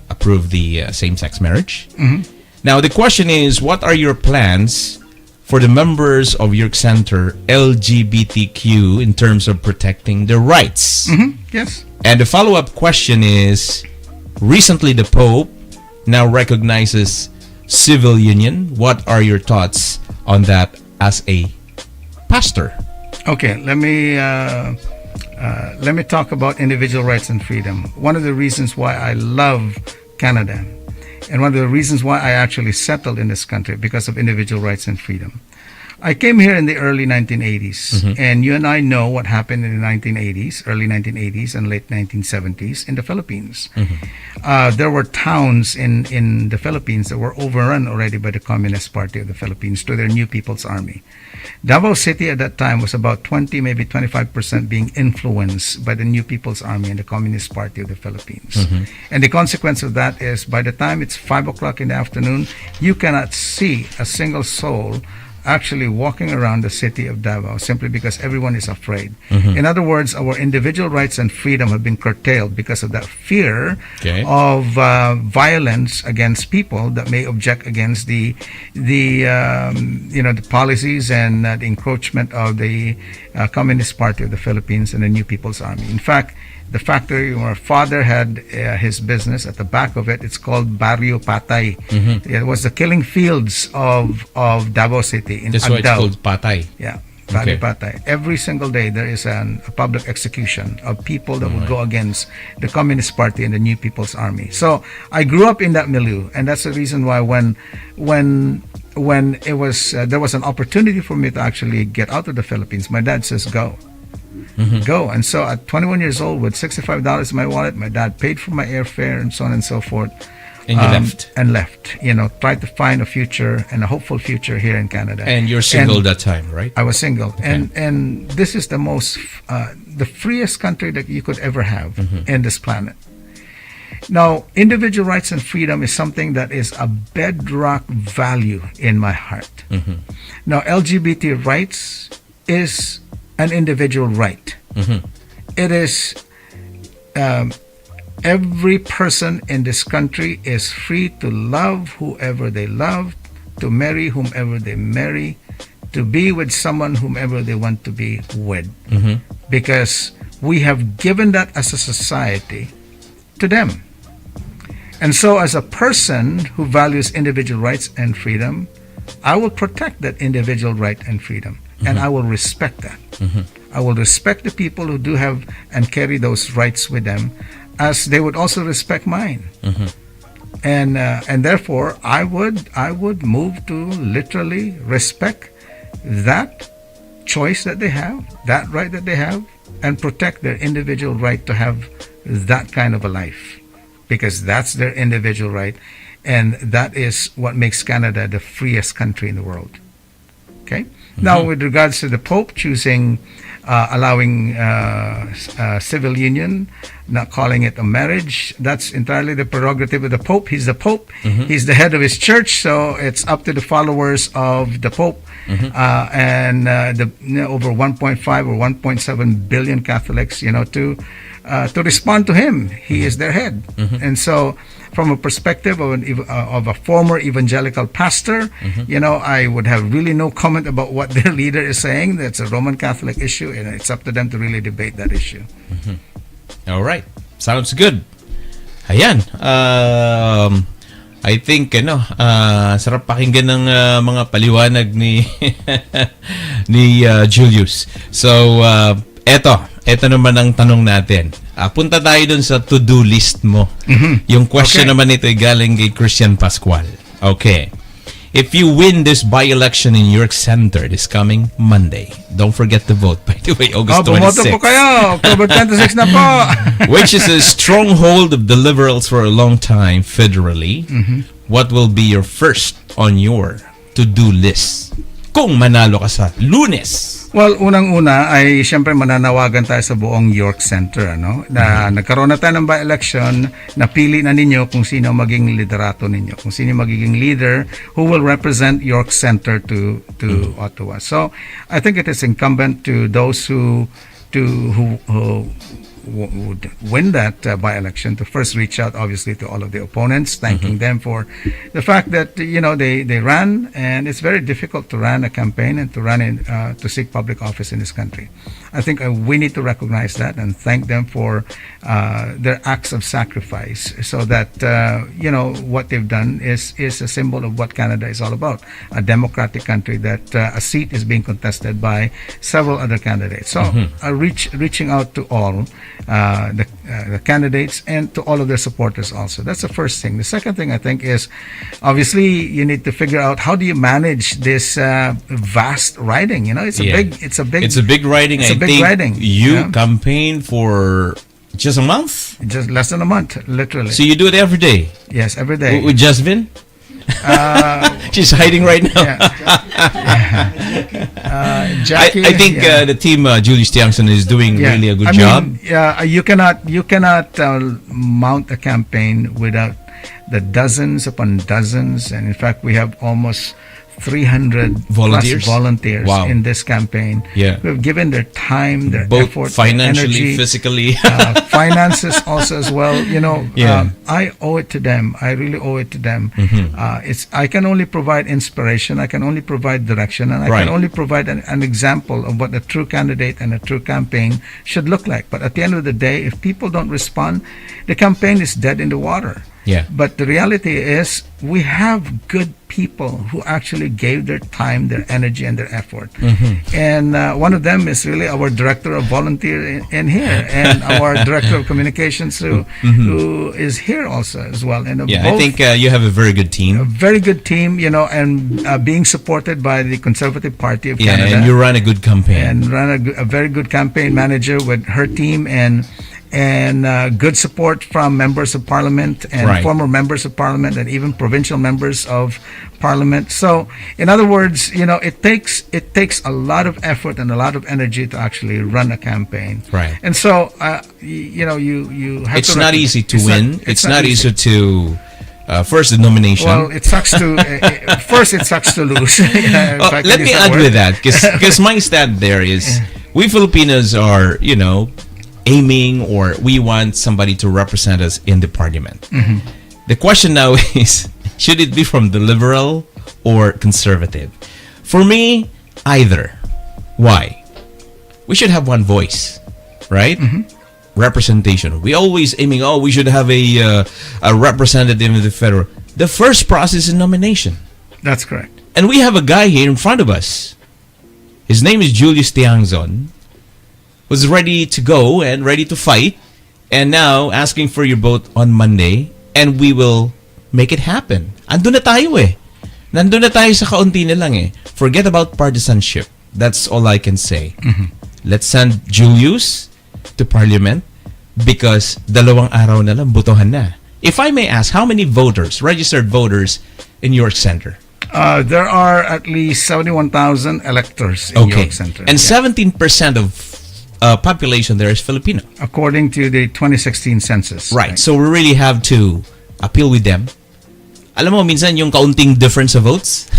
approve the same-sex marriage. Now the question is, what are your plans for the members of your center LGBTQ in terms of protecting their rights? Yes. And the follow-up question is, recently the Pope now recognizes civil union. What are your thoughts on that as a pastor? Okay, let me talk about individual rights and freedom. One of the reasons why I love Canada and one of the reasons why I actually settled in this country because of individual rights and freedom. I came here in the early 1980s, and you and I know what happened in the 1980s, early 1980s and late 1970s in the Philippines. There were towns in the Philippines that were overrun already by the Communist Party of the Philippines to their New People's Army. Davao City at that time was about 20, maybe 25% being influenced by the New People's Army and the Communist Party of the Philippines. And the consequence of that is by the time it's 5 o'clock in the afternoon, you cannot see a single soul actually walking around the city of Davao simply because everyone is afraid. In other words, our individual rights and freedom have been curtailed because of that fear of violence against people that may object against the policies and the encroachment of the Communist Party of the Philippines and the New People's Army. In fact, the factory where father had his business, at the back of it, it's called Barrio Patay. It was the killing fields of Davao City in That's why it's Agdao. called Patay. Yeah, Barrio Okay. Patay. Every single day there is a public execution of people that would go against the Communist Party and the New People's Army. So I grew up in that milieu, and that's the reason why when it was there was an opportunity for me to actually get out of the Philippines, my dad says go. Go. And so at 21 years old with $65 in my wallet, my dad paid for my airfare and so on and so forth. And you left. And left. Tried to find a future and a hopeful future here in Canada. And you're single that time, right? I was single. And this is the most, the freest country that you could ever have in this planet. Now, individual rights and freedom is something that is a bedrock value in my heart. Now, LGBT rights is an individual right. It is every person in this country is free to love whoever they love, to marry whomever they marry, to be with someone whomever they want to be with. Because we have given that as a society to them. And so as a person who values individual rights and freedom, I will protect that individual right and freedom. And I will respect that. I will respect the people who do have and carry those rights with them, as they would also respect mine. And therefore I would move to literally respect that choice that they have, that right that they have, and protect their individual right to have that kind of a life, because that's their individual right, and that is what makes Canada the freest country in the world. Okay. Now, with regards to the Pope choosing, allowing civil union, not calling it a marriage, that's entirely the prerogative of the Pope. He's the Pope. He's the head of his church, so it's up to the followers of the Pope and the over 1.5 or 1.7 billion Catholics, to respond to him. He is their head, and so, from a perspective of a former evangelical pastor, I would have really no comment about what their leader is saying. That's a Roman Catholic issue, and it's up to them to really debate that issue. All right. Sounds good. Ayan. I think, sarap pakinggan ng mga paliwanag ni ni Julius. So, eto naman ang tanong natin. Punta tayo dun sa to-do list mo. Yung question naman nito ay galing kay Christian Pascual. Okay. If you win this by-election in York Center this coming Monday, don't forget to vote. By the way, August 26. Bumoto po kayo. October 26 na po. Which is a stronghold of the Liberals for a long time federally. What will be your first on your to-do list kung manalo ka sa Lunes? Well, unang-una ay siyempre mananawagan tayo sa buong York Center, na nagkaroon na tayo ng by-election, napili na ninyo kung sino maging liderato ninyo, kung sino magiging leader who will represent York Center to Ottawa. So, I think it is incumbent to those who would win that by-election to first reach out, obviously, to all of the opponents, thanking them for the fact that they ran, and it's very difficult to run a campaign and to run to seek public office in this country. I think we need to recognize that and thank them for their acts of sacrifice, so that what they've done is a symbol of what Canada is all about, a democratic country that a seat is being contested by several other candidates. So reaching out to all the candidates and to all of their supporters also. That's the first thing. The second thing, I think, is obviously you need to figure out how do you manage this vast riding. It's a big riding. It's a big riding. You campaign for just a month? Just less than a month, literally. So you do it every day? Yes, every day. With Jasmine? She's hiding right now. Jackie, I think the team Julius Tiangson is doing really a good job. You cannot mount a campaign without the dozens upon dozens, and in fact we have almost 300 volunteers in this campaign. Who have given their time, their both effort, financially, their energy, physically, finances also as well. I owe it to them. I really owe it to them. I can only provide inspiration. I can only provide direction, and I can only provide an example of what a true candidate and a true campaign should look like. But at the end of the day, if people don't respond, the campaign is dead in the water. But the reality is we have good people who actually gave their time, their energy, and their effort. And one of them is really our director of volunteer in here, and our director of communications who is here also as well. And I think you have a very good team. A very good team, and being supported by the Conservative Party of Canada. And you run a good campaign. And run a very good campaign manager with her team, and and good support from members of parliament and Right. former members of parliament and even provincial members of parliament. So, in other words, it takes a lot of effort and a lot of energy to actually run a campaign. Right. And so, you have It's to not recognize- easy to it's not- win. It's not easy to first the nomination. Well, it sucks to first. It sucks to lose. Yeah, if Oh, I can let use me that add word. with that, because my stand there is we Filipinos are, aiming, or we want somebody to represent us in the parliament. Mm-hmm. The question now is, should it be from the liberal or conservative? For me, either. Why? We should have one voice, right? Mm-hmm. Representation. We always aiming, we should have a representative in the federal. The first process is nomination. That's correct. And we have a guy here in front of us. His name is Julius Tiangzon. Was ready to go and ready to fight. And now asking for your vote on Monday. And we will make it happen. Andun na tayo eh. Nandun na tayo sa kaunti na lang eh. Forget about partisanship. That's all I can say. Let's send Julius to Parliament because 2 araw na lang butuhan na. If I may ask, how many voters, registered voters in York Center? There are at least 71,000 electors in York Center. And 17% of population there is Filipino. According to the 2016 census. Right. So we really have to appeal with them. Alam mo, minsan yung kaunting difference of votes.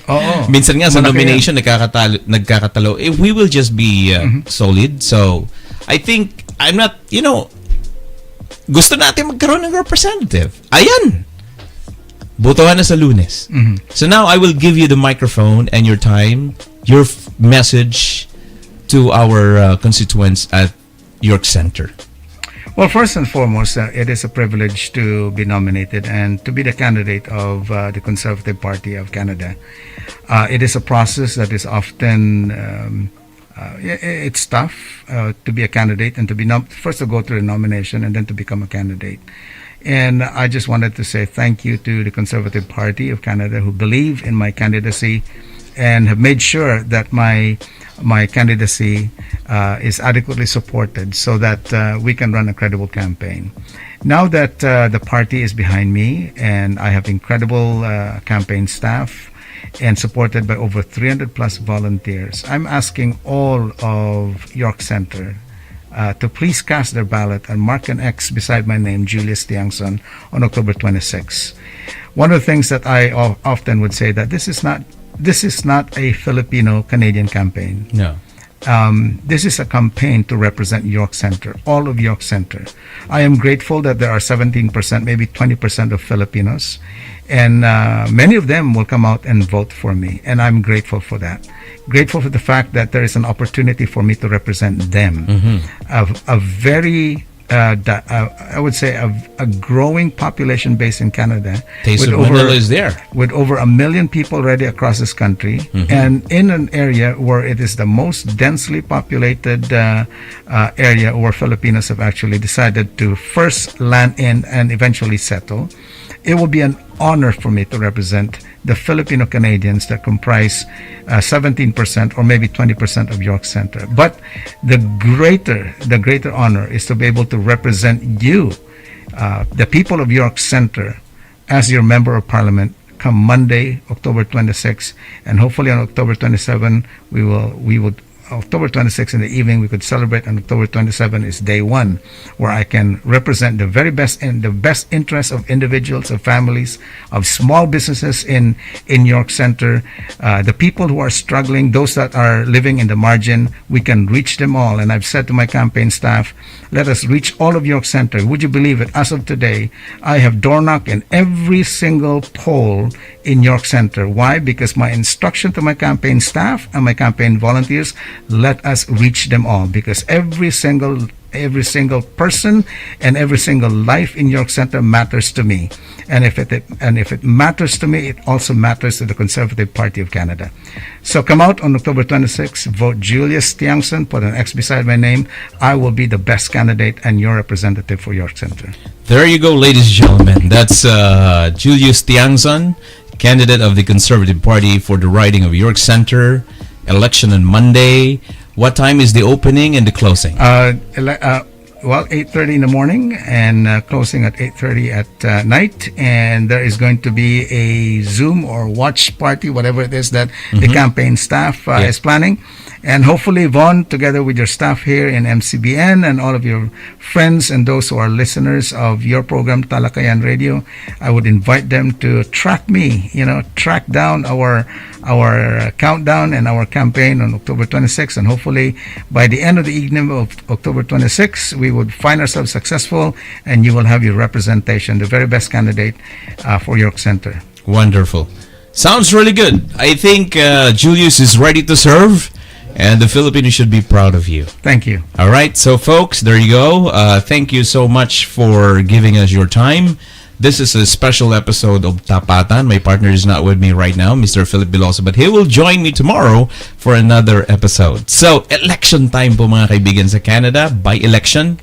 Oo. Minsan nga sa Malaki nomination nagkakatalo. If we will just be solid. So I think I'm not, gusto natin magkaroon ng representative. Ayan. Botohan na sa Lunes. So now I will give you the microphone and your time, your message to our constituents at York Center. Well, first and foremost, it is a privilege to be nominated and to be the candidate of the Conservative Party of Canada. It is a process that is often, it's tough to be a candidate and to be first to go through a nomination and then to become a candidate. And I just wanted to say thank you to the Conservative Party of Canada who believe in my candidacy and have made sure that my candidacy is adequately supported so that we can run a credible campaign. Now that the party is behind me and I have incredible campaign staff and supported by over 300 plus volunteers, I'm asking all of York Center to please cast their ballot and mark an X beside my name, Julius Tiangson, on October 26. One of the things that I often would say that this is not a Filipino-Canadian campaign. No. This is a campaign to represent York Center, all of York Center. I am grateful that there are 17%, maybe 20% of Filipinos, and many of them will come out and vote for me, and I'm grateful for that. Grateful for the fact that there is an opportunity for me to represent them. A very I would say a growing population base in Canada. Taste of Manila is there. With over 1 million people already across this country, and in an area where it is the most densely populated area where Filipinos have actually decided to first land in and eventually settle. It will be an honor for me to represent the Filipino Canadians that comprise 17% or maybe 20% of York Center. But the greater honor is to be able to represent you, the people of York Center, as your member of parliament come Monday, October 26, and hopefully on October 27 we would October 26 in the evening we could celebrate, and October 27 is day one, where I can represent the very best and the best interests of individuals, of families, of small businesses in York Center, the people who are struggling, those that are living in the margin. We can reach them all, and I've said to my campaign staff, let us reach all of York Center. Would you believe it? As of today, I have door knocked in every single poll in York Center. Why? Because my instruction to my campaign staff and my campaign volunteers, let us reach them all, because every single person and every single life in York Center matters to me. And if it matters to me, it also matters to the Conservative Party of Canada. So come out on October 26, vote Julius Tiangson, put an X beside my name. I will be the best candidate and your representative for York Center. There you go, ladies and gentlemen. That's Julius Tiangson, candidate of the Conservative Party for the riding of York Center. Election on Monday. What time is the opening and the closing? 8:30 in the morning and closing at 8:30 at night. And there is going to be a Zoom or watch party, whatever it is that the campaign staff is planning. And hopefully, Vaughn, together with your staff here in MCBN and all of your friends and those who are listeners of your program, Talakayan Radio, I would invite them to track down our countdown and our campaign on October 26th. And hopefully, by the end of the evening of October 26th, we would find ourselves successful and you will have your representation, the very best candidate for York Center. Wonderful. Sounds really good. I think Julius is ready to serve. And the Filipinos should be proud of you. Thank you. All right. So, folks, there you go. Thank you so much for giving us your time. This is a special episode of Tapatan. My partner is not with me right now, Mr. Philip Biloso, but he will join me tomorrow for another episode. So, election time po mga kaibigan sa Canada. By election.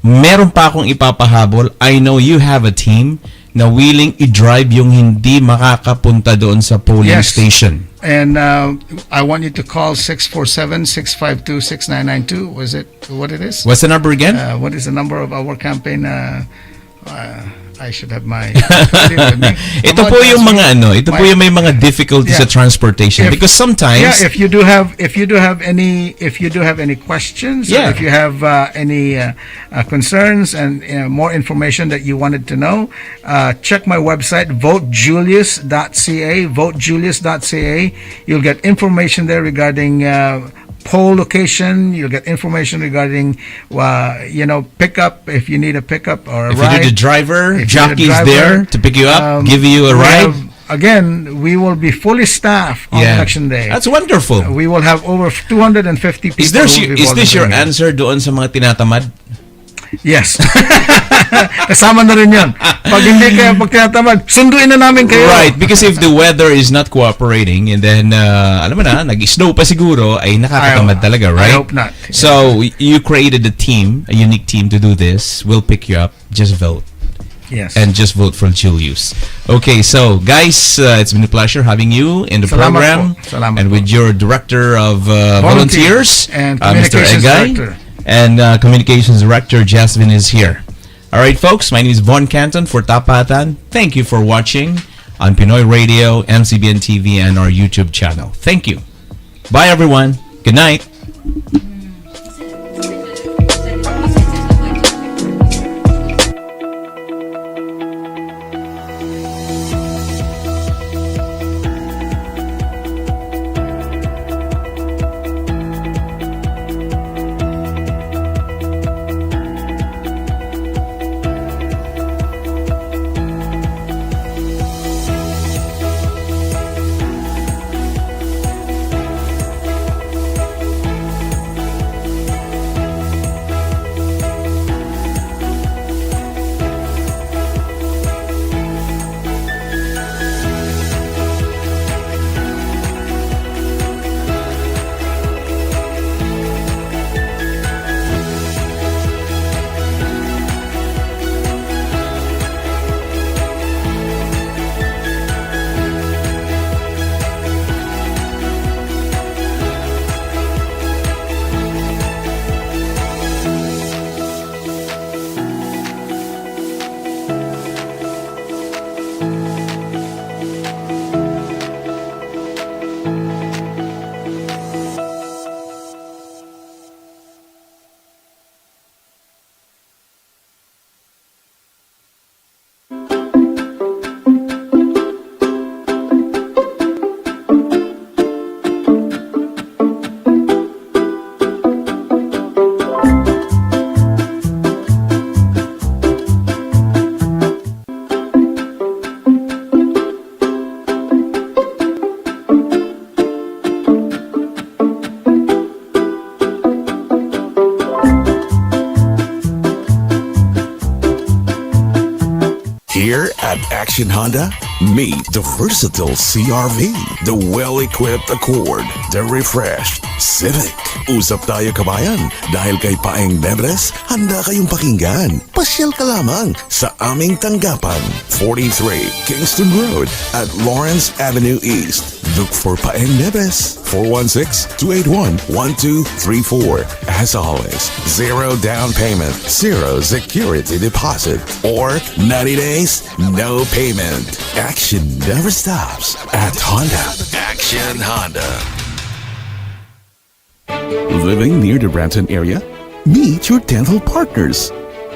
Meron pa akong ipapahabol. I know you have a team na willing i-drive yung hindi makakapunta doon sa polling station. And I want you to call 647-652-6992. Was it what it is? What's the number again? What is the number of our campaign? I should have my ito po yung mga may mga difficulties sa transportation because sometimes if you do have any questions or if you have any concerns and more information that you wanted to know, check my website votejulius.ca. You'll get information there regarding poll location. You'll get information regarding pickup if you need a pickup or a ride. If you need a driver, jockey's there to pick you up, give you a ride. Again, we will be fully staffed on election day. That's wonderful. We will have over 250 people. Is this your answer doon sa mga tinatamad? Yes. Kasama na rin yun. Pag hindi kayo pagtinatamad, sunduin na namin kayo. Right, because if the weather is not cooperating and then, alam mo na, nag-snow pa siguro, ay nakakatamad talaga, right? I hope not. So, you created a team, a unique team to do this. We'll pick you up. Just vote. Yes. And just vote for Julius. Okay, so guys, it's been a pleasure having you in the program. And with your director of volunteers, and Mr. Egay. Director. And Communications Director Jasmine is here. All right, folks, my name is Von Canton for Tapatan. Thank you for watching on Pinoy Radio, MCBN TV, and our YouTube channel. Thank you. Bye, everyone. Good night. Here at Action Honda, meet the versatile CRV, the well-equipped Accord, the refreshed Civic. Usap tayo kabayan, dahil kay Paeng Nebres, handa kayong pakinggan. Pasyal ka lamang sa aming tanggapan, 43 Kingston Road at Lawrence Avenue East. Look for Paeng Neves, 416-281-1234. As always, zero down payment, zero security deposit, or 90 days, no payment. Action never stops at Honda. Action Honda. Living near the Brampton area? Meet your dental partners.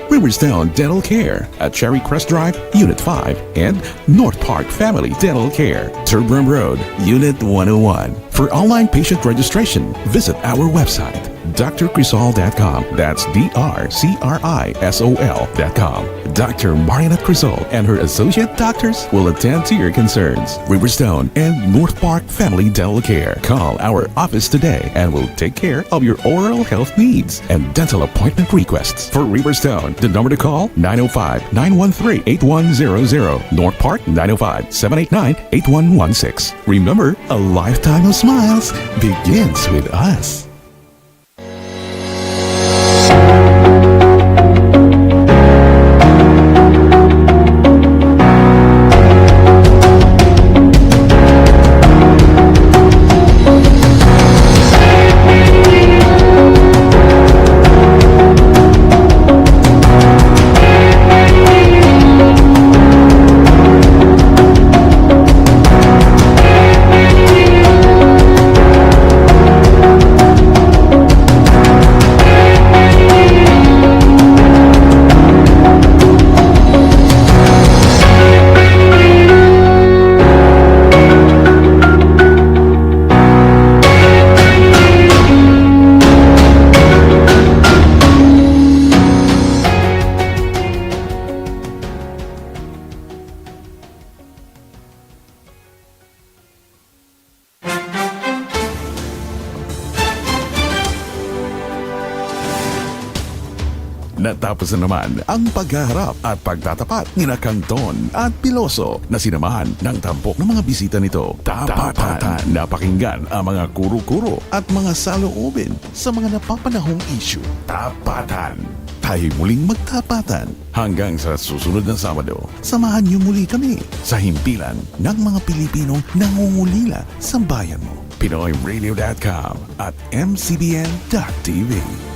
Riverstone Dental Care at Cherry Crest Drive, Unit 5, and North Park Family Dental Care, Turbram Road, Unit 101. For online patient registration, visit our website, drcrisol.com. That's drcrisol.com. Dr. Marianette Crisol and her associate doctors will attend to your concerns. Riverstone and North Park Family Dental Care. Call our office today and we'll take care of your oral health needs and dental appointment requests. For Riverstone, the number to call, 905-913-8100. North Park, 905-789-8116. Remember, a lifetime of smiles begins with us. Natapos na naman ang paghaharap at pagtatapat ni na Canton at Piloso na sinamahan ng tampok ng mga bisita nito. Tapatan. Napakinggan ang mga kuro-kuro at mga saloobin sa mga napapanahong issue. Tapatan. Tayo muling magtapatan. Hanggang sa susunod na Sabado, samahan niyo muli kami sa himpilan ng mga Pilipinong nangungulila sa bayan mo. PinoyRadio.com at mcbn.tv.